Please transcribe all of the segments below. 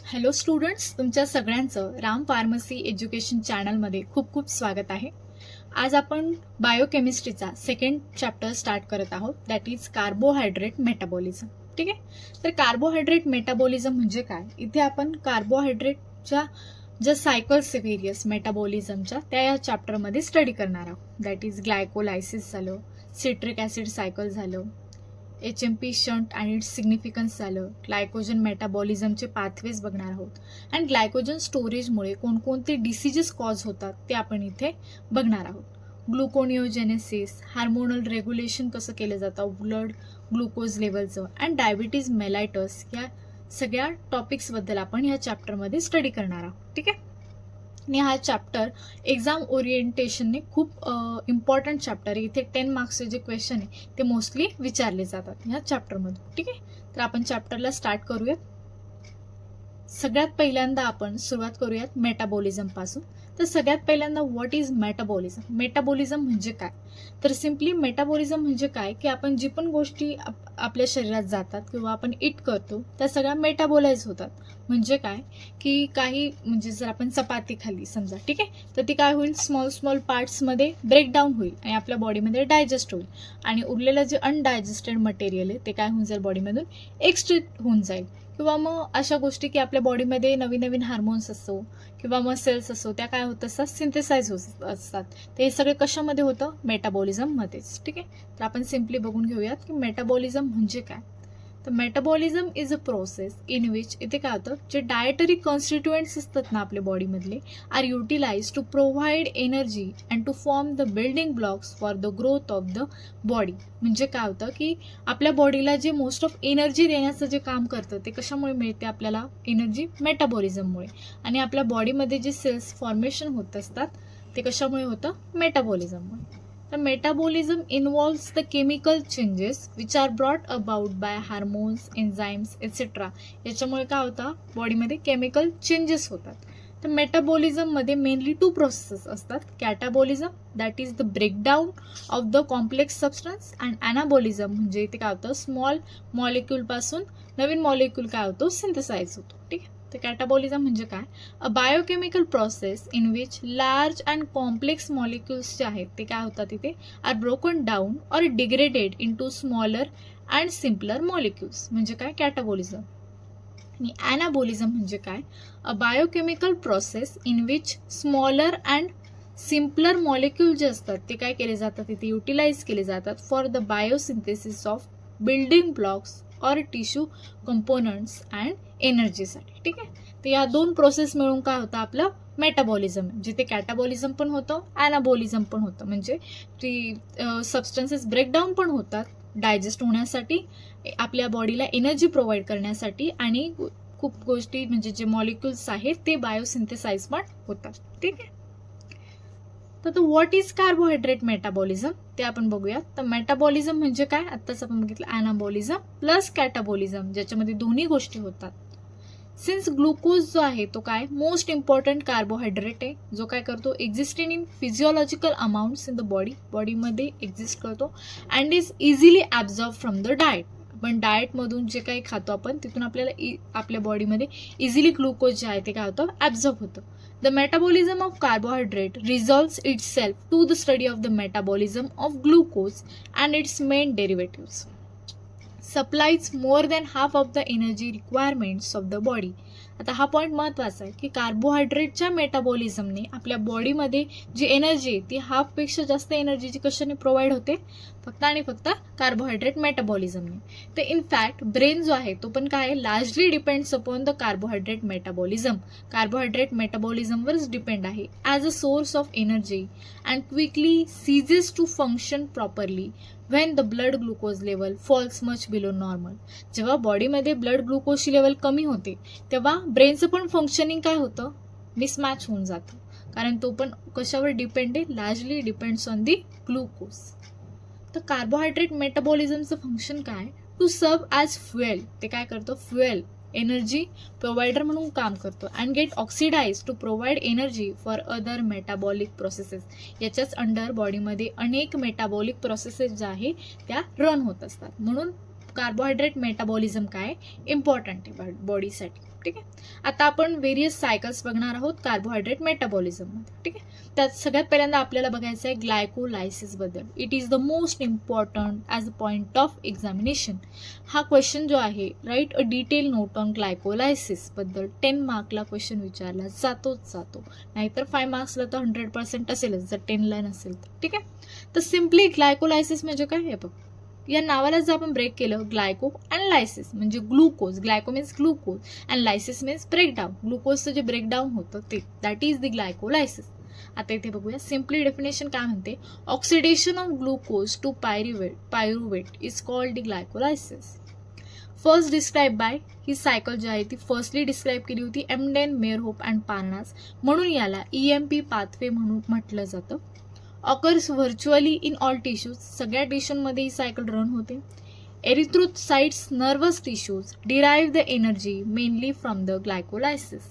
Hello students, तुमच्या सगळ्यांचं Ram pharmacy education चॅनलमध्ये खूप खूप स्वागत आहे. आज आपण बायोकेमिस्ट्रीचा सेकंड चॅप्टर स्टार्ट करत आहोत, दॅट इज कार्बोहायड्रेट मेटाबॉलिझम. ठीक आहे. तर कार्बोहायड्रेट मेटाबॉलिझम म्हणजे काय? इथे आपण कार्बोहायड्रेटच्या ज्या सायकल्स व्हेरियस मेटाबॉलिझमच्या त्या या चॅप्टरमध्ये स्टडी करणार आहोत. दॅट इज ग्लायकोलायसिस झालं, सिट्रिक ॲसिड सायकल झालं, HMP शंट आणि इट्स सिग्निफिकन्स झालं, ग्लायकोजन मेटाबॉलिझमचे पाथवेज बघणार आहोत आणि ग्लायकोजन स्टोरेजमुळे कोणकोणते डिसीजेस कॉज होतात ते आपण इथे बघणार आहोत. ग्लुकोनिओजेनेसिस, हार्मोनल रेग्युलेशन कसं केलं जातं, ब्लड ग्लुकोज लेवलचं अँड डायबिटीज मेलायटस या सगळ्या टॉपिक्सबद्दल आपण ह्या चॅप्टरमध्ये स्टडी करणार आहोत. ठीक आहे. आणि हा चॅप्टर एक्झाम ओरिएंटेशनने खूप इम्पॉर्टंट चॅप्टर आहे. इथे 10 मार्क्सचे जे क्वेश्चन आहे ते मोस्टली विचारले जातात ह्या चॅप्टरमधून. ठीक आहे. तर आपण चॅप्टरला स्टार्ट करूयात. सगळ्यात पहिल्यांदा आपण सुरुवात करूयात मेटाबॉलिझम पासून. तर सगळ्यात पहिल्यांदा व्हॉट इज मेटाबॉलिझम? मेटाबॉलिझम म्हणजे काय? तर सिम्पली मेटाबॉलिझम म्हणजे काय की आपण जी पण गोष्टी आपल्या शरीरात जातात किंवा आपण इट करतो त्या सगळ्या मेटाबॉलाइज होतात. म्हणजे काय की काही म्हणजे जर आपण चपाती खाल्ली समजा, ठीक आहे, तर ती काय होईल, स्मॉल स्मॉल पार्ट्समध्ये ब्रेकडाऊन होईल आणि आपल्या बॉडीमध्ये डायजेस्ट होईल आणि उरलेलं जे अनडायजेस्टेड मटेरियल आहे ते काय होऊन जाईल, बॉडीमधून एक्सट्रीट होऊन जाईल. किंवा मग अशा गोष्टी की आपल्या बॉडीमध्ये नवीन नवीन हार्मोन्स असो किंवा मग सेल्स असो त्या काय होत असतात, सिंथेसाइज होत असतात. ते हे सगळे कशामध्ये होतं, मेटाबॉलिझममध्येच. ठीक आहे. तर आपण सिम्पली बघून घेऊयात की मेटाबॉलिझम म्हणजे काय. तर metabolism is a process in which, इथे काय होतं, जे डायटरी कॉन्स्टिट्युएंट्स असतात ना आपल्या बॉडीमधले are utilize to provide energy and to form the building blocks for the growth of the body. म्हणजे काय होतं की आपल्या बॉडीला जे मोस्ट ऑफ एनर्जी देण्याचं जे काम करतं ते कशामुळे मिळते आपल्याला, एनर्जी मेटाबॉलिझममुळे. आणि आपल्या बॉडीमध्ये जे सेल्स फॉर्मेशन होत असतात ते कशामुळे होतं, मेटाबॉलिझममुळे. तर metabolism involves the chemical changes which are brought about by hormones, enzymes etcetera. याच्यामुळे काय होतं, बॉडीमध्ये केमिकल चेंजेस होतात. तर मेटाबॉलिझममध्ये मेनली 2 प्रोसेस असतात. Catabolism that is the breakdown of the complex substance and anabolism म्हणजे इथे काय होतं, स्मॉल मॉलिक्यूलपासून नवीन मॉलिक्यूल काय होतो, सिंथेसाइज होतो. ठीक आहे. तर कॅटाबॉलिझम म्हणजे काय, a biochemical process in which large and complex molecules जे आहेत ते काय होतात तिथे are broken down or degraded into smaller and simpler molecules. म्हणजे काय, कॅटाबॉलिझम. आणि ॲनाबॉलिझम म्हणजे काय, a biochemical process in which smaller and simpler molecule जे असतात ते काय केले जातात, तिथे युटिलाइज केले जातात for the biosynthesis of building blocks or tissue components and एनर्जीसाठी. ठीक आहे. तर या 2 प्रोसेस मिळून काय होतं आपलं मेटाबॉलिझम, जिथे कॅटाबॉलिझम पण होतं, ॲनाबॉलिझम पण होतं. म्हणजे ती सबस्टन्सेस ब्रेकडाऊन पण होतात डायजेस्ट होण्यासाठी, आपल्या बॉडीला एनर्जी प्रोव्हाइड करण्यासाठी आणि खूप गोष्टी म्हणजे जे मॉलिक्युल्स आहेत ते बायोसिंथेसाइज पण होतात. ठीक आहे. तर व्हॉट इज कार्बोहायड्रेट मेटाबॉलिझम ते आपण बघूयात. तर मेटाबॉलिझम म्हणजे काय, आत्ताच आपण बघितलं, ॲनाबॉलिझम प्लस कॅटाबॉलिझम ज्याच्यामध्ये दोन्ही गोष्टी होतात. सिन्स ग्लुकोज जो आहे तो काय मोस्ट इम्पॉर्टंट कार्बोहायड्रेट आहे, जो काय करतो, existing in physiological amounts in the बॉडीमध्ये एक्झिस्ट करतो and is easily absorb from the diet. पण डाएटमधून जे काही खातो आपण तिथून आपल्याला आपल्या बॉडीमध्ये इझिली ग्लुकोज जे आहे ते काय होतं, ॲब्झॉर्ब होतं. The metabolism of carbohydrate resolves itself to the study of the metabolism of glucose and its main derivatives. Supplies more than half of the energy requirements of the body. आता हा point महत्त्वाचा आहे की कार्बोहायड्रेटच्या मेटाबॉलिझमने आपल्या बॉडीमध्ये जी energy आहे ती हाफपेक्षा जास्त एनर्जी जी कशाने प्रोव्हाइड होते, फक्त आणि फक्त कार्बोहायड्रेट मेटाबॉलिझमने. तर इनफॅक्ट ब्रेन जो आहे तो पण काय largely depends upon the carbohydrate metabolism. Carbohydrate मेटाबॉलिझमवरच डिपेंड आहे as a source of energy and quickly ceases to function properly when the blood glucose level falls much below normal. जेव्हा बॉडीमध्ये ब्लड ग्लुकोजची लेवल कमी होते तेव्हा ब्रेनचं पण फंक्शनिंग काय होतं, मिसमॅच होऊन जातं. कारण तो पण कशावर डिपेंड आहे, largely depends on the glucose. तर कार्बोहायड्रेट मेटाबॉलिझमचं फंक्शन काय, टू सर्व ॲज फ्युएल. ते काय करतो, फ्युएल एनर्जी प्रोव्हाइडर म्हणून काम करतो and get oxidize to provide energy for other metabolic processes. याच्याच अंडर बॉडीमध्ये अनेक मेटाबॉलिक प्रोसेसेस ज्या आहेत त्या रन होत असतात. म्हणून कार्बोहायड्रेट मेटाबॉलिझम काय इम्पॉर्टंट आहे बॉडीसाठी. ठीक आहे. आता आपण व्हेरियस सायकल्स बघणार आहोत कार्बोहायड्रेट मेटाबॉलिझम मध्ये. ठीक आहे. त्यात सगळ्यात पहिल्यांदा आपल्याला बघायचं आहे ग्लायकोलायसिस बद्दल. It is the most important as a point of examination. हा क्वेश्चन जो आहे, right a detail note on glycolysis बद्दल 10 मार्कला क्वेश्चन विचारला जातो. नाहीतर 5 मार्क्सला तर 100% असेलच जर 10ला नसेल तर. ठीक आहे. तर सिम्पली ग्लायकोलायसिस म्हणजे काय हे बघ. या नावाला जर आपण ब्रेक केलं, ग्लायको अँड लायसिस म्हणजे glucose. Glyco means glucose and lysis means breakdown. ग्लुकोजचं जे ब्रेकडाऊन होतं ते, दॅट इज द ग्लायकोलायसिस. आता इथे बघूया सिम्पली डेफिनेशन काय म्हणते. Oxidation of glucose to pyruvate is called the glycolysis. First describe by, ही सायकल जी आहे ती फर्स्टली डिस्क्राईब केली होती एमडेन, मेयरहोफ अँड पार्नास, म्हणून याला EMP पाथवे म्हणून म्हटलं जातं. Occurs virtually in all tissues, सगळ्या टिश्यूमध्ये ही सायकल रन होते. Erythrocytes nervous tissues derive the energy mainly from the glycolysis.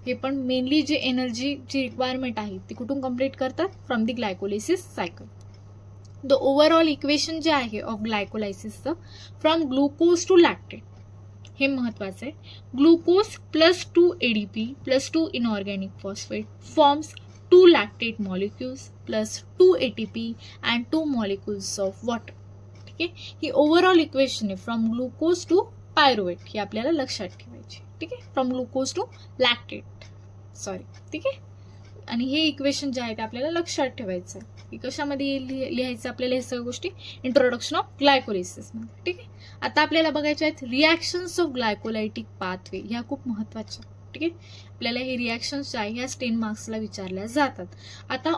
हे पण मेनली जे एनर्जीची रिक्वायरमेंट आहे ती कुठून कम्प्लीट करतात, from the glycolysis cycle. The overall equation जे आहे ऑफ ग्लायकोलायसिसचं, फ्रॉम ग्लुकोज टू लॅक्टेट, हे महत्वाचं आहे. Glucose plus 2 ADP plus 2 inorganic phosphate forms 2 lactate molecules plus 2 ATP and 2 molecules of water. ठीक आहे. ही ओव्हरऑल इक्वेशन आहे फ्रॉम ग्लुकोज टू पायरुवेट, ही आपल्याला लक्षात ठेवायची. ठीक आहे. फ्रॉम ग्लुकोज टू लॅक्टेट, ठीक आहे. आणि हे इक्वेशन जे आहे ते आपल्याला लक्षात ठेवायचं आहे. की कशामध्ये लिहायचं आपल्याला हे सगळ्या गोष्टी, इंट्रोडक्शन ऑफ ग्लायकोलायसिस मध्ये. ठीक आहे. आता आपल्याला बघायच्या आहेत रिॲक्शन्स ऑफ ग्लायकोलायटिक पाथवे, ह्या खूप महत्वाच्या. ठीक आहे. आपल्याला हे रिॲक्शन्स जे आहे ह्या 10 मार्क्सला विचारल्या जातात. आता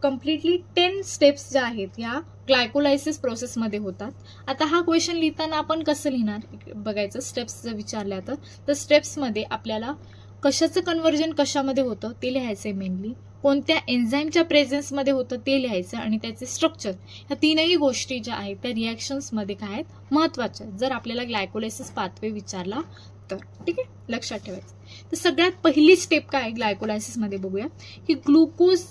कम्प्लिटली 10 स्टेप्स ज्या आहेत ह्या ग्लायकोलायसिस प्रोसेसमध्ये होतात. आता हा क्वेश्चन लिहिताना आपण कसं लिहिणार बघायचं. स्टेप्स जर विचारल्या तर स्टेप्समध्ये आपल्याला कशाचं कन्व्हर्जन कशामध्ये होतं ते लिहायचंय. मेनली कोणत्या एन्झाईमच्या प्रेझेन्समध्ये होतं ते लिहायचं आणि त्याचे स्ट्रक्चर, ह्या 3ही गोष्टी ज्या आहेत त्या रिॲक्शन्समध्ये काय आहेत महत्वाच्या जर आपल्याला ग्लायकोलायसिस पाथवे विचारला तर. ठीक आहे. लक्षात ठेवायचं. तर सगळ्यात पहिली स्टेप काय आहे ग्लायकोलायसिसमध्ये बघूया. ही ग्लुकोज,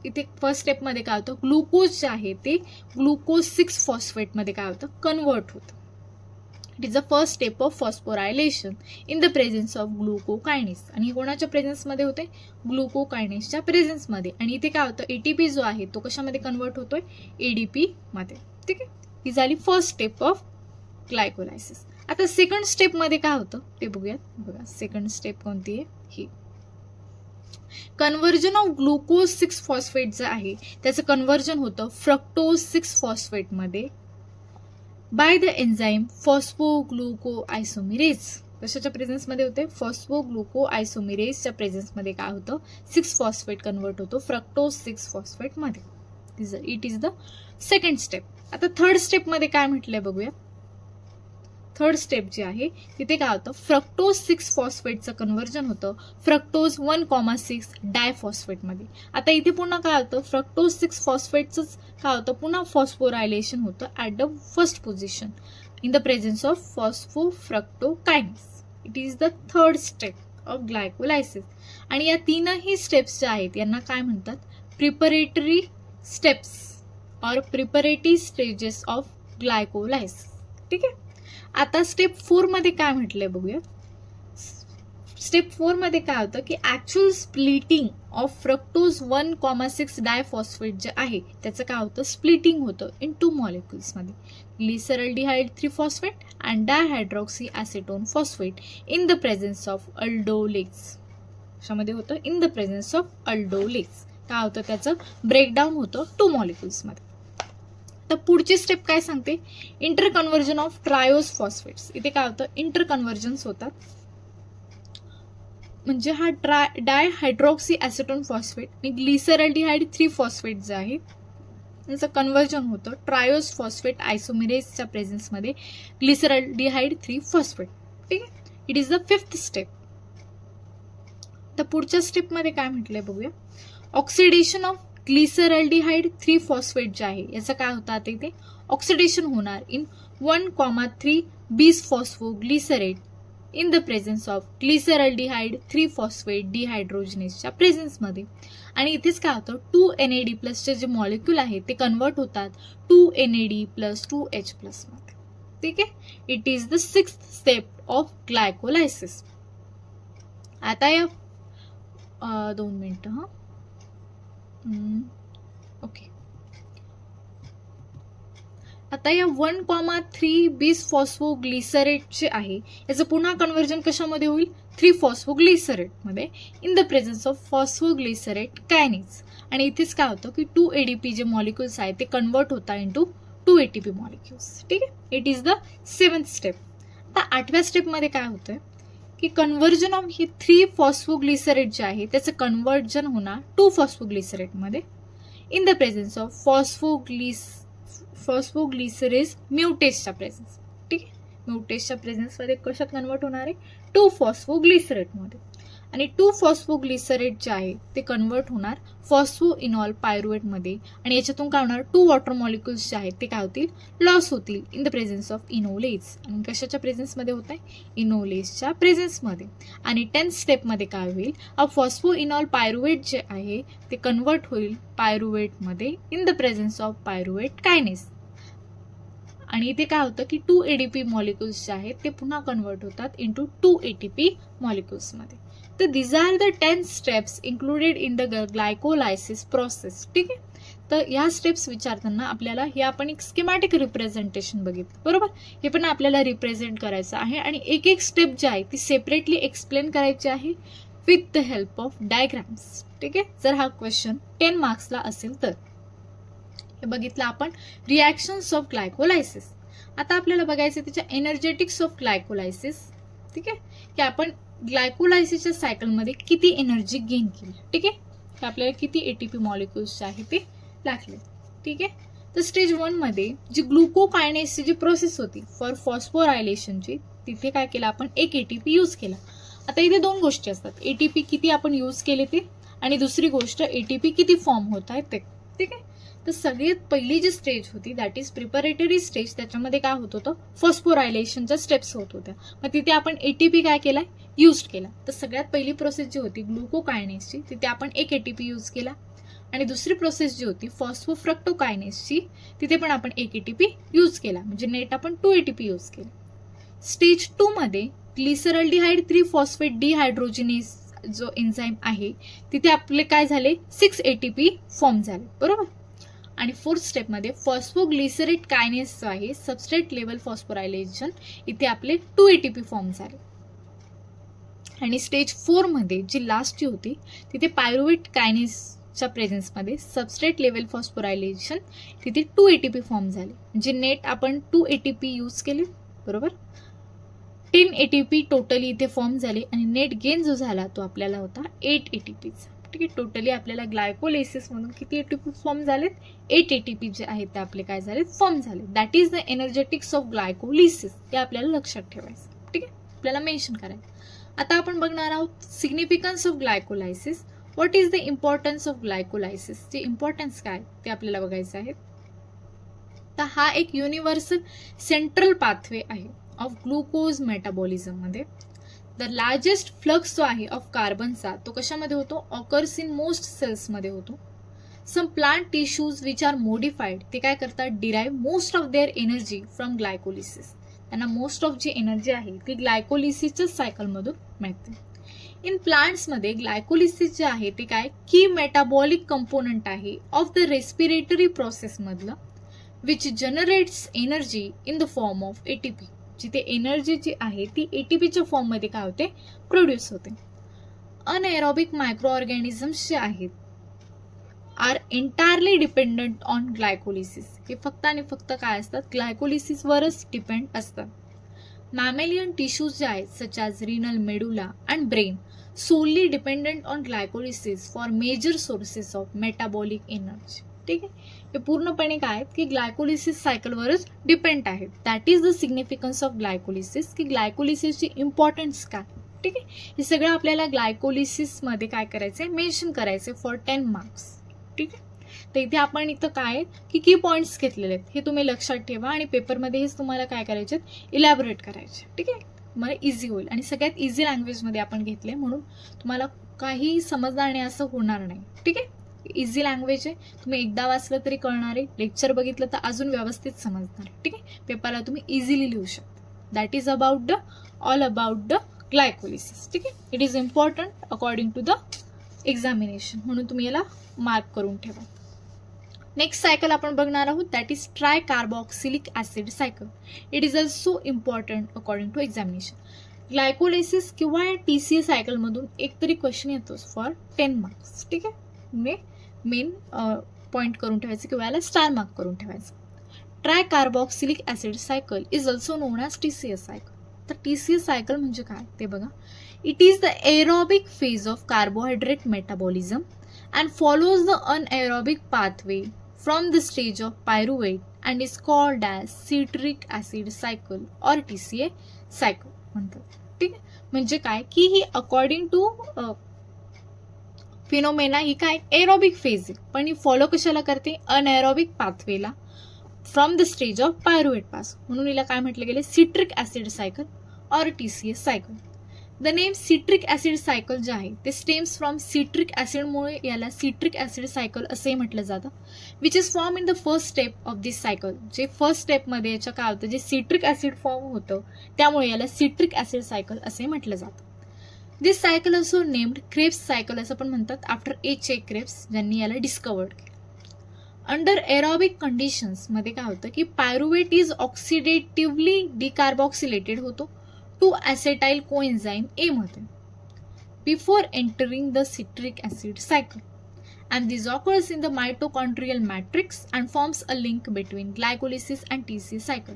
इथे फर्स्ट स्टेपमध्ये काय होतं, ग्लुकोज जे आहे ते ग्लुकोज 6 फॉस्फेटमध्ये काय होतं, कन्वर्ट होतं. It is the first step of phosphorylation in the presence of glucokinase. आणि कोणाच्या प्रेझेन्समध्ये होते, ग्लुकोकायनेसच्या प्रेझेन्समध्ये. आणि इथे काय होतं, ATP जो आहे तो कशामध्ये कन्वर्ट होतोय, ADP मध्ये. ठीक आहे. ही झाली फर्स्ट स्टेप ऑफ ग्लायकोलायसिस. आता सेकंड स्टेप मध्ये काय होतं ते बघूयात. बघा सेकंड स्टेप कोणती आहे, ही कन्व्हर्जन ऑफ ग्लुकोज 6 फॉस्फेट जे आहे त्याचं कन्व्हर्जन होतं फ्रक्टोज 6 फॉस्फेट मध्ये बाय द एन्झाईम फॉस्फोग्लुकोआयसोमेरेज. कशाच्या प्रेझेन्समध्ये होते, फॉस्फोग्लुकोआयसोमेरेजच्या प्रेझेन्समध्ये काय होतं, 6 फॉस्फेट कन्वर्ट होतो फ्रक्टोज 6 फॉस्फेट मध्ये. It is the second step. आता थर्ड स्टेप मध्ये काय म्हटलंय बघूया. थर्ड स्टेप जी आहे तिथे काय होतं, फ्रक्टोज 6 फॉस्फेटचं कन्व्हर्जन होतं फ्रक्टोज 1,6 डायफॉस्फेट मध्ये. आता इथे पुन्हा काय होतं, फ्रक्टोज 6 फॉस्फेटचं काय होतं, पुन्हा फॉस्फोरायलेशन होतं at the first position in the presence of phosphofructokinase. It is the third step of glycolysis. आणि या 3ही स्टेप्स ज्या आहेत यांना काय म्हणतात, प्रिपरेटरी स्टेप्स और प्रिपरेटरी स्टेजेस ऑफ ग्लायकोलायसिस. ठीक आहे. आता स्टेप 4 मध्ये काय म्हटलंय बघूया. स्टेप 4 मध्ये काय होतं की actual splitting of fructose 1,6 diphosphate जे आहे त्याचं काय होतं, स्प्लिटिंग होतं इन 2 मॉलिक्युल्स मध्ये, glyceraldehyde 3 phosphate and dihydroxy acetone phosphate in the presence of aldolase. कशामध्ये होतं, in the presence of aldolase. काय होतं, त्याचं ब्रेकडाऊन होतं 2 मॉलिक्युल्स मध्ये. तर पुढची स्टेप काय सांगते, इंटरकन्व्हर्जन ऑफ ट्रायोज फॉस्फेट्स. इथे काय होतं, इंटरकन्व्हर्जन्स होतात. म्हणजे हा डायहायड्रॉक्सी ऍसिटोन फॉस्फेट आणि ग्लिसरल्डिहाइड 3 फॉस्फेट जे आहे त्याचं कन्व्हर्जन होतं ट्रायोज फॉस्फेट आयसोमेरेजच्या प्रेझेन्समध्ये ग्लिसरल्डिहाइड 3 फॉस्फेट. ठीक आहे. It is the 5th step. तर पुढच्या स्टेपमध्ये काय म्हटलंय बघूया. ऑक्सिडेशन ऑफ ग्लिसरल्डिहाइड 3 फॉस्फेट जे आहे याचं काय होतं, आता इथे ऑक्सिडेशन होणार in 1,3 bis phosphoglycerate in the presence of glyceraldehyde 3 phosphate डिहायड्रोजनेसच्या प्रेझेन्समध्ये. आणि इथेच काय होतं, 2 NAD प्लसचे जे मॉलिक्युल आहेत ते कन्वर्ट होतात 2 NAD प्लस 2H प्लस मध्ये. ठीक आहे. It is the 6th step of glycolysis. आता या 2 मिनिटं ओके. आता या 1,3 बिसफॉस्फोग्लिसरेट जे आहे याचं पुन्हा कन्व्हर्जन कशामध्ये होईल, 3-फॉस्फोग्लिसरेट मध्ये in the presence of phosphoglycerate kinase. आणि इथेच काय होतं की 2 ADP जे मॉलिक्युल्स आहेत ते कन्वर्ट होता इंटू 2 ATP मॉलिक्युल्स. ठीक आहे, it is the 7th step. आता 8व्या स्टेपमध्ये काय होतंय की कन्व्हर्जन ऑफ हे 3-फॉस्फोग्लिसरेट जे आहे त्याचं कन्व्हर्जन होणार 2-फॉस्फोग्लिसरेट मध्ये in the presence of phosphoglycerase म्युटेसच्या प्रेझेन्स. ठीक आहे, म्युटेसच्या प्रेझेन्समध्ये कशात कन्वर्ट होणार आहे, 2-फॉस्फोग्लिसरेट मध्ये. आणि 2-फॉस्फोग्लिसरेट जे आहे ते कन्वर्ट होणार फॉस्फोइनॉल पायरुवेट मध्ये. आणि याच्यातून काय होणार, 2 वॉटर मॉलिक्युल्स जे आहेत ते काय होतील, लॉस होतील in the presence of enolase. आणि कशाच्या प्रेझेन्समध्ये होत आहे, इनोलेजच्या प्रेझेन्समध्ये. आणि 10th स्टेपमध्ये काय होईल, फॉस्फोइनॉल पायरुवेट जे आहे ते कन्वर्ट होईल पायरुवेट मध्ये in the presence of pyruvate kinase. आणि इथे काय होतं की 2 ADP मॉलिक्युल्स जे आहेत ते पुन्हा कन्वर्ट होतात इंटू 2 ATP मॉलिक्युल्स मध्ये. तर these are the 10 steps included in the glycolysis process. ठीक आहे, तर ह्या स्टेप्स विचारताना आपल्याला हे आपण एक स्कीमॅटिक रिप्रेझेंटेशन बघितलं, बरोबर. हे पण आपल्याला रिप्रेझेंट करायचं आहे आणि एक एक स्टेप जी आहे ती सेपरेटली एक्सप्लेन करायची आहे with the help of diagrams. ठीक आहे, जर हा क्वेश्चन 10 मार्क्सला असेल तर. हे बघितलं आपण रिॲक्शन्स ऑफ ग्लायकोलायसिस. आता आपल्याला बघायचं त्याच्या एनर्जेटिक्स ऑफ ग्लायकोलायसिस. ठीक आहे, की आपण ग्लायकोलायसिसच्या सायकलमध्ये किती एनर्जी गेन केली. ठीक आहे, की आपल्याला किती ATP मॉलिक्युल्स आहे ते लागले. ठीक आहे, तर स्टेज 1 मध्ये जी ग्लुकोकायनेसची जी प्रोसेस होती फॉर फॉस्फोरायलेशनची, तिथे काय केलं आपण, 1 ATP यूज केला. आता इथे 2 गोष्टी असतात, ATP किती आपण यूज केले ते, आणि दुसरी गोष्ट ATP किती फॉर्म होत आहे ते. ठीक आहे, तर सगळ्यात पहिली जी स्टेज होती दॅट इज प्रिपरेटरी स्टेज, त्याच्यामध्ये काय होत होतं, फॉस्फोरायलेशनच्या स्टेप्स होत होत्या. मग तिथे आपण ATP काय केलाय, यूज केला. तर सगळ्यात पहिली प्रोसेस जी होती ग्लुकोकायनेसची तिथे आपण 1 ATP यूज केला. आणि दुसरी प्रोसेस जी होती फॉस्फोफ्रक्टोकायनेसची तिथे पण आपण 1 ATP यूज केला, म्हणजे नेट आपण 2 ATP यूज केले. स्टेज 2 मध्ये ग्लिसरल्डिहाइड 3-फॉस्फेट डिहायड्रोजिनेस जो एन्झाईम आहे तिथे आपले काय झाले, 6 ATP फॉर्म झाले, बरोबर. आणि 4th स्टेपमध्ये फॉस्फोग्लिसरेट कायनेस जो आहे सबस्ट्रेट लेवल फॉस्फोरायलेशन, इथे आपले 2 ATP फॉर्म झाले. आणि स्टेज 4 मध्ये जी लास्टची होती तिथे पायरुवेट कायनेसच्या प्रेझेन्समध्ये सबस्ट्रेट लेवल फॉस्फोरायलेशन, तिथे 2 ATP फॉर्म झाले, म्हणजे नेट आपण 2 ATP यूज केले, बरोबर. 10 ATP टोटली इथे फॉर्म झाले आणि नेट गेन जो झाला तो आपल्याला होता 8 ATPचा. ठीक आहे, टोटली आपल्याला ग्लायकोलायसिस म्हणून किती ATP फॉर्म झालेत, 8 ATP जे आहेत ते आपले काय झाले, फॉर्म झाले. That is the energetics of glycolysis. ते आपल्याला लक्षात ठेवायचं. ठीक आहे, आपल्याला मेन्शन करायचं. आता आपण बघणार आहोत significance of glycolysis. What is the importance of glycolysis, चे इम्पॉर्टन्स काय ते आपल्याला बघायचं आहे. तर हा एक युनिव्हर्सल सेंट्रल पाथवे आहे ऑफ ग्लुकोज मेटाबॉलिझम मध्ये. द लार्जेस्ट फ्लक्स जो आहे ऑफ कार्बनचा तो कशामध्ये होतो, ऑकर्स इन मोस्ट सेल्स मध्ये होतो. Some plant tissues which are modified ते काय करतात, derive most of their energy from glycolysis. त्यांना मोस्ट ऑफ जी एनर्जी आहे ती ग्लायकोलिसिसच्या सायकलमधून मिळते. इन प्लांट्समध्ये ग्लायकोलिसिस जे आहे ते काय, की मेटाबॉलिक कंपोनंट आहे ऑफ द रेस्पिरेटरी प्रोसेस मधलं, which generates energy in the form of ATP. जिथे एनर्जी जी आहे ती ATPच्या फॉर्म मध्ये काय होते, प्रोड्यूस होते. अनएरोबिक मायक्रो ऑर्गॅनिझम्स जे आहेत are entirely dependent on glycolysis. हे फक्त आणि फक्त काय असतात, ग्लायकोलिसिसवरच डिपेंड असतात. मॅमेलियन टिश्यूज जे आहेत such as renal, medulla and brain solely dependent on glycolysis for major sources of metabolic energy. ठीक आहे, हे पूर्णपणे काय आहेत की ग्लायकोलिसिस सायकलवरच डिपेंड आहेत. That is the significance of glycolysis, की ग्लायकोलिसिसची इम्पॉर्टन्स काय. ठीक आहे, हे सगळं आपल्याला ग्लायकोलिसिस मध्ये काय करायचंय, मेन्शन करायचंय फॉर 10 मार्क्स. ठीक आहे, तर इथे आपण इथं काय की पॉइंट्स घेतलेले आहेत हे तुम्ही लक्षात ठेवा आणि पेपरमध्ये हेच तुम्हाला काय करायचे, इलॅबोरेट करायचे. ठीक आहे, तुम्हाला इझी होईल आणि सगळ्यात इझी लँग्वेजमध्ये आपण घेतले म्हणून तुम्हाला काही समजणार नाही असं होणार नाही. ठीक आहे, इझी लँग्वेज आहे, तुम्ही एकदा वाचलं तरी कळणार आहे, लेक्चर बघितलं तर अजून व्यवस्थित समजणार. ठीक आहे, पेपरला तुम्ही इझिली लिहू शकता. That is about the all about the glycolysis. ठीक आहे, it is important according to the examination, म्हणून तुम्ही याला मार्क करून ठेवा. नेक्स्ट सायकल आपण बघणार आहोत, that is tricarboxylic acid cycle. It is also important according to examination. Glycolysis किंवा TCA सायकलमधून एक तरी क्वेश्चन येतोच फॉर 10 मार्क्स. ठीक आहे, म्हणजे मेन पॉईंट करून ठेवायचं किंवा याला स्टार मार्क करून ठेवायचं. Try carboxylic acid cycle is also non as TCA cycle. तर TCA सायकल म्हणजे काय ते बघा. It is the aerobic phase of carbohydrate metabolism and follows the anaerobic pathway from the stage of pyruvate and is called as citric acid cycle or TCA cycle म्हणतात. ठीक आहे, म्हणजे काय की ही अकॉर्डिंग टू फिनोमेना ही काय aerobic phase आहे, पण ही follow कशाला करते anaerobic पाथवेला from the stage of pyruvate pass, म्हणून हिला काय म्हटलं गेले citric acid cycle or TCA cycle. The name citric acid cycle जे आहे ते स्टेम्स फ्रॉम सिट्रिक ऍसिडमुळे याला सिट्रिक ऍसिड सायकल असे म्हटलं जातं, which is form in the first step of this cycle. जे फर्स्ट स्टेपमध्ये याच्या काय होतं, जे सिट्रिक ऍसिड फॉर्म होतं त्यामुळे याला सिट्रिक ऍसिड सायकल असे म्हटलं जातं. This cycle also named Krebs cycle असं पण म्हणतात आफ्टर H.A. क्रेब्स, ज्यांनी याला डिस्कवर्ड केलं. अंडर एरोबिक कंडिशन्स मध्ये काय होतं की पायरुवेट इज ऑक्सिडेटिव्हली डिकार्बॉक्सिलेटेड होतो टू ॲसेटाइल कोएन्झाइम A मध्ये before entering the citric acid cycle, and this occurs in the mitochondrial matrix and forms a link between glycolysis and TCA cycle.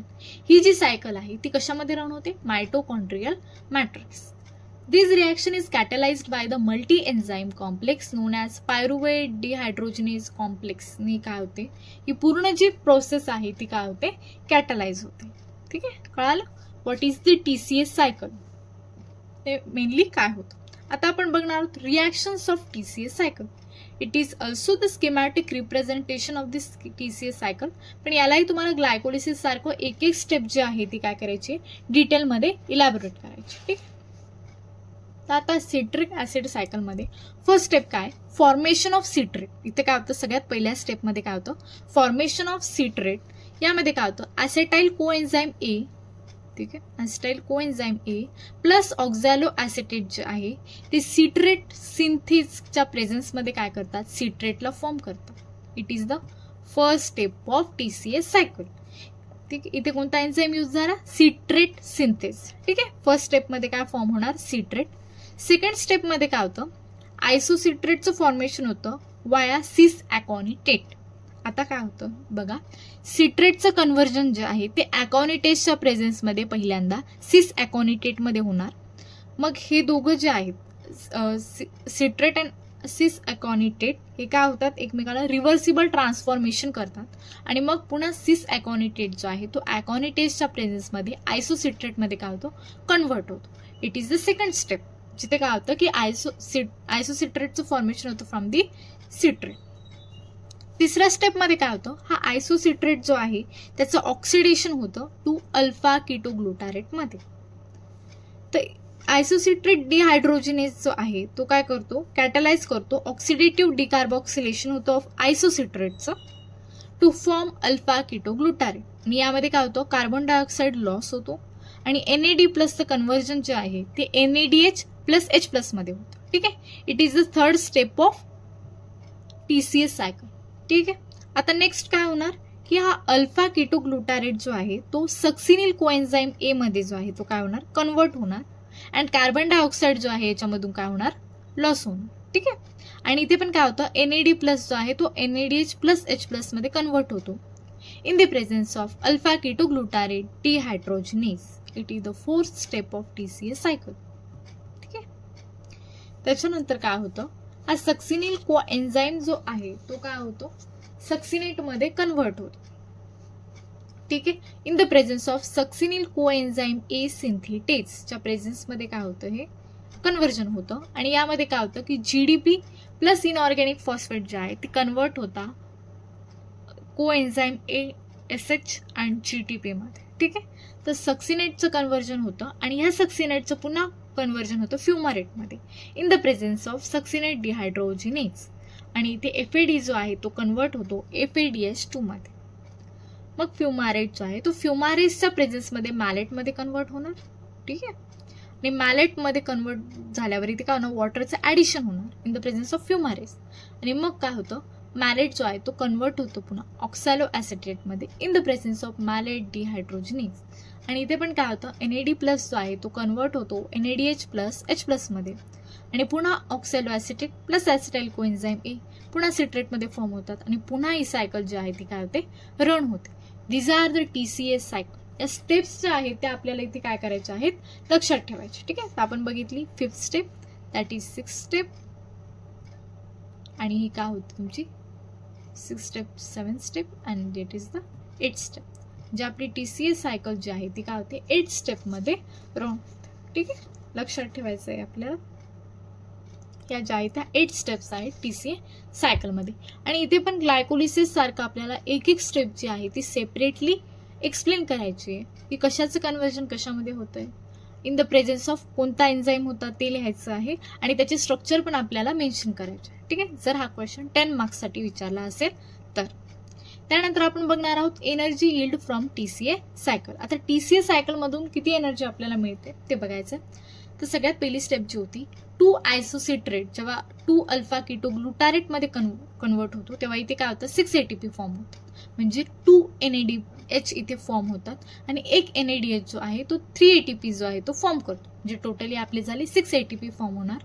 ही जी सायकल आहे ती कशामध्ये रन होते mitochondrial matrix. This reaction is catalyzed by the multi-enzyme complex known as pyruvate dehydrogenase complex. नी काय होते ही पूर्ण जी प्रोसेस आहे ती काय होते कॅटलाइज होते. ठीक आहे, कळालं what is the TCA cycle, ते मेनली काय होतं. आता आपण बघणार आहोत reactions of TCA cycle. It is also the schematic representation of this TCA cycle. पण यालाही तुम्हाला ग्लायकोलिसिस सारखं एक एक स्टेप जी आहे ती काय करायची डिटेलमध्ये इलॅबोरेट करायची. ठीक आहे, तर आता सिट्रिक ऍसिड सायकलमध्ये फर्स्ट स्टेप काय फॉर्मेशन ऑफ सिट्रेट. इथे काय होतं सगळ्यात पहिल्या स्टेपमध्ये काय होतं फॉर्मेशन ऑफ सिट्रेट. यामध्ये काय होतं ॲसेटाइल कोएन्झाइम A. ठीक आहे, ॲसेटाइल कोएन्झाइम A प्लस ऑक्झॅलो ॲसेटेट जे आहे ते सिट्रेट सिंथेसच्या प्रेझेन्समध्ये काय करतात सिट्रेटला फॉर्म करतात. It is the first step of TCA cycle. ठीक आहे, इथे कोणता एन्झाइम यूज झाला सिट्रेट सिंथेस. ठीक आहे, फर्स्ट स्टेपमध्ये काय फॉर्म होणार सिट्रेट. सेकंड स्टेपमध्ये काय होतं आयसोसिट्रेटचं फॉर्मेशन होतं वाया सिस ॲकॉनिटेट. आता काय होतं बघा सिट्रेटचं कन्व्हर्जन जे आहे ते ॲकॉनिटेटच्या प्रेझेन्समध्ये पहिल्यांदा सिस ॲकॉनिटेटमध्ये होणार. मग हे दोघं जे आहेत सिट्रेट अँड सिस ॲकॉनिटेट हे काय होतात एकमेकाला रिव्हर्सिबल ट्रान्सफॉर्मेशन करतात आणि मग पुन्हा सिस ॲकॉनिटेट जो आहे तो ॲकॉनिटेटच्या प्रेझेन्समध्ये आयसोसिट्रेटमध्ये काय होतो कन्व्हर्ट होतो. It is the second step जिथे काय होतं की आयसोसिट्रेटचं फॉर्मेशन होतं फ्रॉम दी सिट्रेट. तिसऱ्या स्टेपमध्ये काय होतं हा आयसोसिट्रेट जो आहे त्याचं ऑक्सिडेशन होतं टू अल्फा कीटोग्लुटारेट मध्ये. तर आयसोसिट्रेट डिहायड्रोजिनेज जो आहे तो काय करतो कॅटलाइज करतो ऑक्सिडेटिव्ह डिकार्बॉक्सिलेशन होतं ऑफ आयसोसिट्रेटचं टू फॉर्म अल्फा कीटोग्लुटारेट. आणि यामध्ये काय होतं कार्बन डायऑक्साईड लॉस होतो आणि NAD प्लसचं कन्व्हर्जन जे आहे ते NADH प्लस H प्लस मध्ये होतं. ठीक आहे, it is the third step of TCA cycle. ठीक आहे, आता नेक्स्ट काय होणार की हा अल्फा कीटोग्लुटारेट जो आहे तो सक्सिनिल कोएन्झाइम A मध्ये जो आहे तो काय होणार कन्वर्ट होणार अँड कार्बन डायऑक्साईड जो आहे याच्यामधून काय होणार लॉस होणार. ठीक आहे, आणि इथे पण काय होतं NAD प्लस जो आहे तो NADH प्लस H प्लस मध्ये कन्वर्ट होतो in the presence of alpha ketoglutarate dehydrogenase. It is the fourth step of TCA cycle. ठीक आहे, त्याच्यानंतर काय होतं हा सक्सिनिल कोएन्झाइम जो आहे तो काय होतो सक्सिनेट मध्ये कन्व्हर्ट होतो. ठीक आहे, in the presence of succinyl coenzyme A सिंथेटेजच्या प्रेझेन्स मध्ये काय होतं हे कन्व्हर्जन होतं आणि यामध्ये काय होतं की GDP प्लस इनऑर्गॅनिक फॉस्फेट जे आहे ते कन्वर्ट होता कोएन्झाइम ASH आणि GTP मध्ये. ठीक आहे, तर सक्सिनेटचं कन्व्हर्जन होतं आणि ह्या सक्सिनेटचं पुन्हा कन्व्हर्जन होतं फ्युमारेटमध्ये in the presence of succinate dehydrogenase आणि इथे FAD जो आहे तो कन्वर्ट होतो FADH2 मध्ये. मग फ्युमारेट जो आहे तो फ्युमारेसच्या प्रेझेन्समध्ये मॅलेटमध्ये कन्वर्ट होणार. ठीक आहे, आणि मॅलेटमध्ये कन्वर्ट झाल्यावर इथे काय होणार, वॉटरचं ॲडिशन होणार इन द प्रेझेन्स ऑफ फ्युमारेज. आणि मग काय होतं, मॅलेट जो आहे तो कन्वर्ट होतो पुन्हा ऑक्सॅलो ॲसिटेटमध्ये in the presence of malate dehydrogenase. आणि इथे पण काय होतं, NAD प्लस जो आहे तो कन्वर्ट होतो NADH प्लस H मध्ये आणि पुन्हा ऑक्सॅलो ॲसिटेट प्लस ॲसिटाइल कोएन्झाइम A पुन्हा सिट्रेटमध्ये फॉर्म होतात आणि पुन्हा ही सायकल जी आहे ती काय होते, रन होते. These are the TCA cycle. या स्टेप्स ज्या आहेत त्या आपल्याला इथे काय करायच्या आहेत, लक्षात ठेवायचे. ठीक आहे, तर आपण बघितली 5th step, that is 6th step, आणि ही काय होती तुमची 6th स्टेप, 7th स्टेप आणि that is the 8th step. जी आपली TCA सायकल जी आहे ती काय होते, 8th स्टेपमध्ये रन होते. ठीक आहे, लक्षात ठेवायचं आहे आपल्याला. या ज्या आहेत त्या 8 स्टेप्स आहेत TCA सायकलमध्ये. आणि इथे पण ग्लायकोलिसिस सारखं आपल्याला एक एक स्टेप जी आहे ती सेपरेटली एक्सप्लेन करायची आहे की कशाचं कन्व्हर्जन कशामध्ये होतंय, इन द प्रेझेन्स ऑफ कोणता एन्झाईम होता ते लिहायचं आहे आणि त्याचे स्ट्रक्चर पण आपल्याला मेन्शन करायचे आहे. ठीक आहे, जर हा क्वेश्चन 10 मार्क्ससाठी विचारला असेल तर. त्यानंतर आपण बघणार आहोत energy yield from TCA cycle. आता TCA सायकलमधून किती एनर्जी आपल्याला मिळते ते बघायचं. तर सगळ्यात पहिली स्टेप जी होती, 2 आयसोसिट्रेट जेव्हा 2 अल्फा कीटो ग्लुटारेटमध्ये कन्वर्ट होतो तेव्हा इथे काय होतं, 6 ATP फॉर्म होतात. म्हणजे 2 NADH इथे फॉर्म होतात आणि एक NADH जो आहे तो 3 ATP जो आहे तो फॉर्म करतो. म्हणजे टोटली आपले झाले 6 ATP फॉर्म होणार.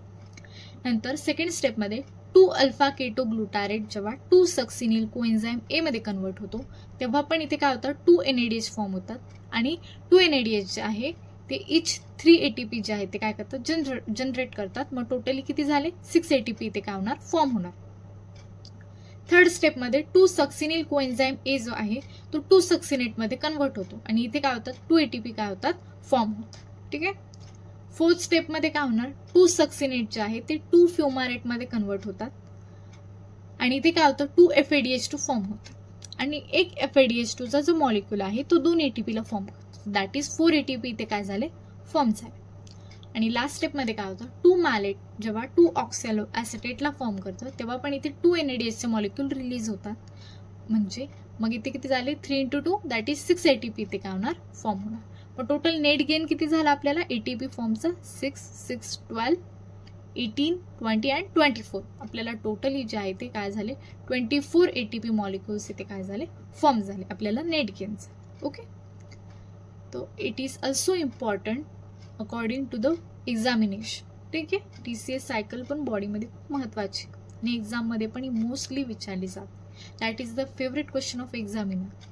नंतर सेकंड स्टेपमध्ये 2 अल्फा केटो ग्लुटारेट जेव्हा 2 सक्सिनिल कोएन्झाइम A मध्ये कन्वर्ट होतो तेव्हा पण इथे काय होतं, 2 NADH फॉर्म होतात आणि 2 NADH जे आहे ते इच 3 ATP जे आहे ते काय करतात, जनरेट करतात. मग टोटली किती झाले, 6 ATP इथे काय होणार, फॉर्म होणार. थर्ड स्टेपमध्ये 2 सक्सिनिल कोएन्झाइम A जो आहे तो 2 सक्सिनेटमध्ये कन्वर्ट होतो आणि इथे काय होतात, 2 ATP काय होतात, फॉर्म होतात. ठीक आहे. फोर्थ स्टेपमध्ये काय होणार, 2 सक्सिनेट जे आहे ते 2 फ्युमारेटमध्ये कन्वर्ट होतात आणि इथे काय होतं, 2 FADH2 फॉर्म होतात आणि एक FADH2 चा जो मॉलिक्यूल आहे तो 2 ATP ला फॉर्म करतो. दॅट इज 4 ATP इथे काय झाले, फॉर्म झाले. आणि लास्ट स्टेपमध्ये काय होतं, 2 मॅलेट जेव्हा 2 ऑक्सॅलो ॲसिटेटला फॉर्म करतं तेव्हा पण इथे 2 NADH चे मॉलिक्यूल रिलीज होतात. म्हणजे मग इथे किती झाले, 3 × 2 दॅट इज 6 ATP इथे काय होणार, फॉर्म होणार. मग टोटल नेट गेन किती झाला आपल्याला ATP फॉर्मचा, 6, 6, 12, 18, 20 अँड 24. आपल्याला टोटली जे आहे ते काय झाले, 24 ATP मॉलिक्युल्स इथे काय झाले, फॉर्म झाले आपल्याला नेट गेनचे. ओके, तो it is also important according to the examination. ठीक आहे, TCA सायकल पण बॉडीमध्ये खूप महत्वाची आणि एक्झाममध्ये पण ही मोस्टली विचारली जाते. That is the favourite question of examiner.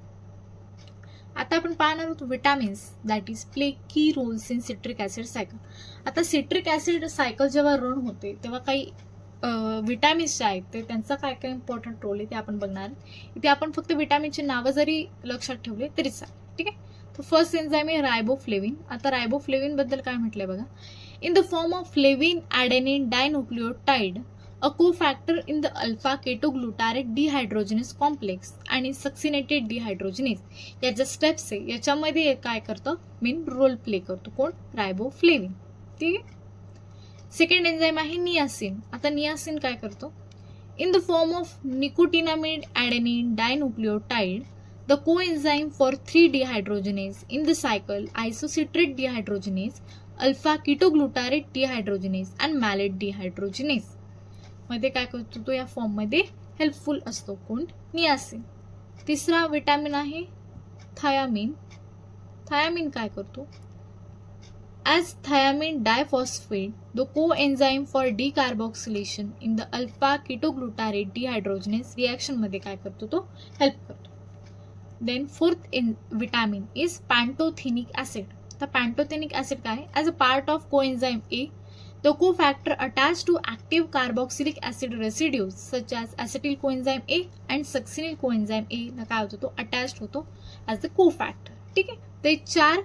आता आपण पाहणार आहोत विटामिन्स दॅट इज प्ले की roles in citric acid cycle. आता सिट्रिक ऍसिड सायकल जेव्हा रन होते तेव्हा काही विटामिन्स जे आहेत ते त्यांचा काय काय इम्पॉर्टंट रोल आहे ते आपण बघणार. इथे आपण फक्त विटामिनचे नावं जरी लक्षात ठेवले तरी चालेल. ठीक आहे, तर फर्स्ट एन्झाइम आहे रायबोफ्लेविन. आता रायबोफ्लेविन बद्दल काय म्हटलंय बघा, in the form of flavin adenine dinucleotide a cofactor in the alpha ketoglutarate dehydrogenase complex आणि सक्सिनेटेड डिहायड्रोजनेज या ज्या स्टेप्स आहे याच्यामध्ये काय करतं, मेन रोल प्ले करतो कोण, रायबोफ्लेविन. ठीक आहे. सेकंड एन्झाइम आहे नियासिन. आता नियासिन काय करतो, in the form of nicotinamide adenine dinucleotide the coenzyme for 3 dehydrogenase in the cycle isocitrate dehydrogenase alpha ketoglutarate dehydrogenase and malate dehydrogenase मध्ये काय करतो तो या फॉर्म मध्ये हेल्पफुल असतो कोण, नियासिन. तिसरा विटामिन आहे थायामिन. थायामिन काय करतो, as thiamine diphosphate the coenzyme for decarboxylation in the alpha ketoglutarate dehydrogenase reaction मध्ये काय करतो तो हेल्प करतो. Then fourth vitamin is pantothenic acid. तर पॅन्टोथेनिक ऍसिड काय, as a part of coenzyme A the cofactor attached to active carboxylic acid residues such as acetyl coenzyme A and succinyl coenzyme A ना काय होतो तो attached होतो as the कोफॅक्टर. ठीक आहे, ते 4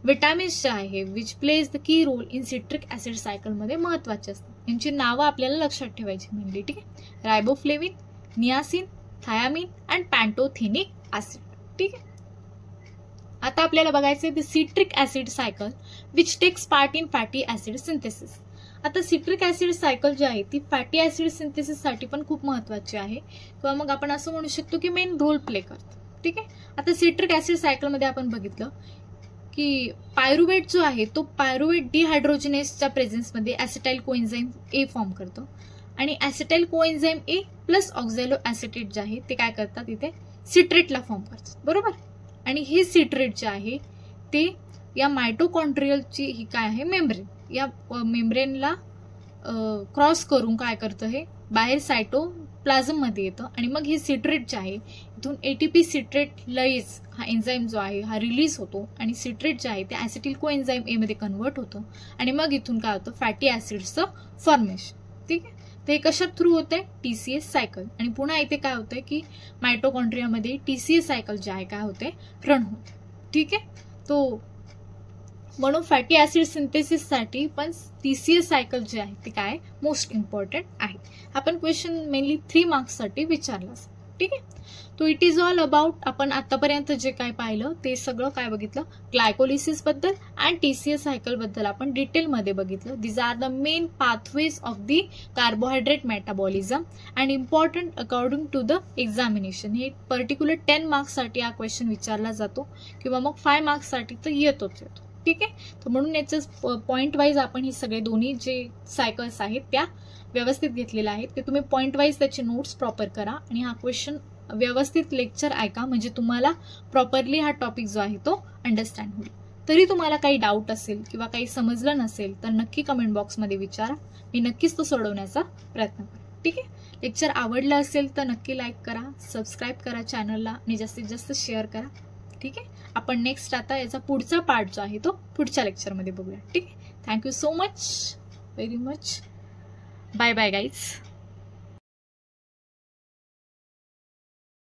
विटामिन्स जे आहे which plays the key role in citric acid cycle मध्ये महत्वाचे असतात. यांची नावं आपल्याला लक्षात ठेवायची म्हणजे. ठीक आहे, riboflavin, niacin, thiamine and पॅन्टोथेनिक acid. ठीक आहे. आता आपल्याला बघायचं the citric acid cycle which takes part in fatty acid synthesis. आता सिट्रिक ऍसिड सायकल जी आहे ती फॅटी ऍसिड सिंथेसिस साठी पण खूप महत्वाची आहे किंवा मग आपण असं म्हणू शकतो की मेन रोल प्ले करते. ठीक आहे. आता सिट्रिक ऍसिड सायकल मध्ये आपण बघितलं की पायरुवेट जो आहे तो पायरुवेट डिहायड्रोजिनेसच्या प्रेझेन्समध्ये ॲसिटाइल कोएन्झाईम ए फॉर्म करतो आणि ॲसिटाइल कोएन्झाईम ए प्लस ऑक्झॅलो ॲसिटेट जे आहे ते काय करतात इथे सिट्रेटला फॉर्म करतात, बरोबर. आणि हे सिट्रेट जे आहे ते या मायटोकॉन्ड्रियलची ही काय आहे मेम्ब्रेन, या मेम्ब्रेनला क्रॉस करून काय करतं हे बाहेर सायटोप्लाझम मध्ये येतं आणि मग हे सिट्रेट जे आहे इथून एटीपी सिट्रेट लयेज हा एन्झाईम जो आहे हा रिलीज होतो आणि सिट्रेट जे आहे ते ॲसिटिल कोएन्झाईम ए मध्ये कन्वर्ट होतं आणि मग इथून काय होतं फॅटी ॲसिड्सचं फॉर्मेशन. ठीक आहे. तर हे कशा थ्रू होतंय टीसीएस सायकल आणि पुन्हा इथे काय होतंय की मायटोकॉन्ड्रियामध्ये टीसीएस सायकल जे आहे काय होते रन होते. ठीक आहे. तो म्हणून फॅटी ऍसिड सिंथेसिससाठी पण टीसीएस सायकल जे आहे ते काय मोस्ट इम्पॉर्टंट आहे. आपण क्वेश्चन मेनली 3 मार्क्ससाठी विचारला. ठीक आहे. तो इट इज ऑल अबाउट आपण आतापर्यंत जे काय पाहिलं ते सगळं काय बघितलं ग्लायकोलिसिस बद्दल आणि टीसीएस सायकल बद्दल आपण डिटेलमध्ये बघितलं. These are the main pathways of the carbohydrate metabolism and important according to the examination. हे पर्टिक्युलर 10 मार्क्ससाठी हा क्वेश्चन विचारला जातो किंवा मग 5 मार्क्ससाठी तर येतोच येतो. ठीक आहे. तर म्हणून याचं पॉईंट वाईज आपण ही सगळे दोन्ही जे सायकल्स आहेत त्या व्यवस्थित घेतलेल्या आहेत ते तुम्ही पॉईंट वाईज त्याचे नोट्स प्रॉपर करा आणि हा क्वेश्चन व्यवस्थित लेक्चर ऐका म्हणजे तुम्हाला प्रॉपरली हा टॉपिक जो आहे तो अंडरस्टँड होईल. तरी तुम्हाला काही डाऊट असेल किंवा काही समजलं नसेल तर नक्की कमेंट बॉक्समध्ये विचारा, मी नक्कीच तो सोडवण्याचा प्रयत्न करेन. ठीक आहे. लेक्चर आवडलं असेल तर नक्की लाईक करा, सबस्क्राईब करा चॅनलला आणि जास्तीत जास्त शेअर करा. ठीक आहे. आपण नेक्स्ट आता याचा पुढचा पार्ट जो आहे तो पुढच्या लेक्चरमध्ये बघूया. ठीक आहे. Thank you so much, very much. Bye bye guys.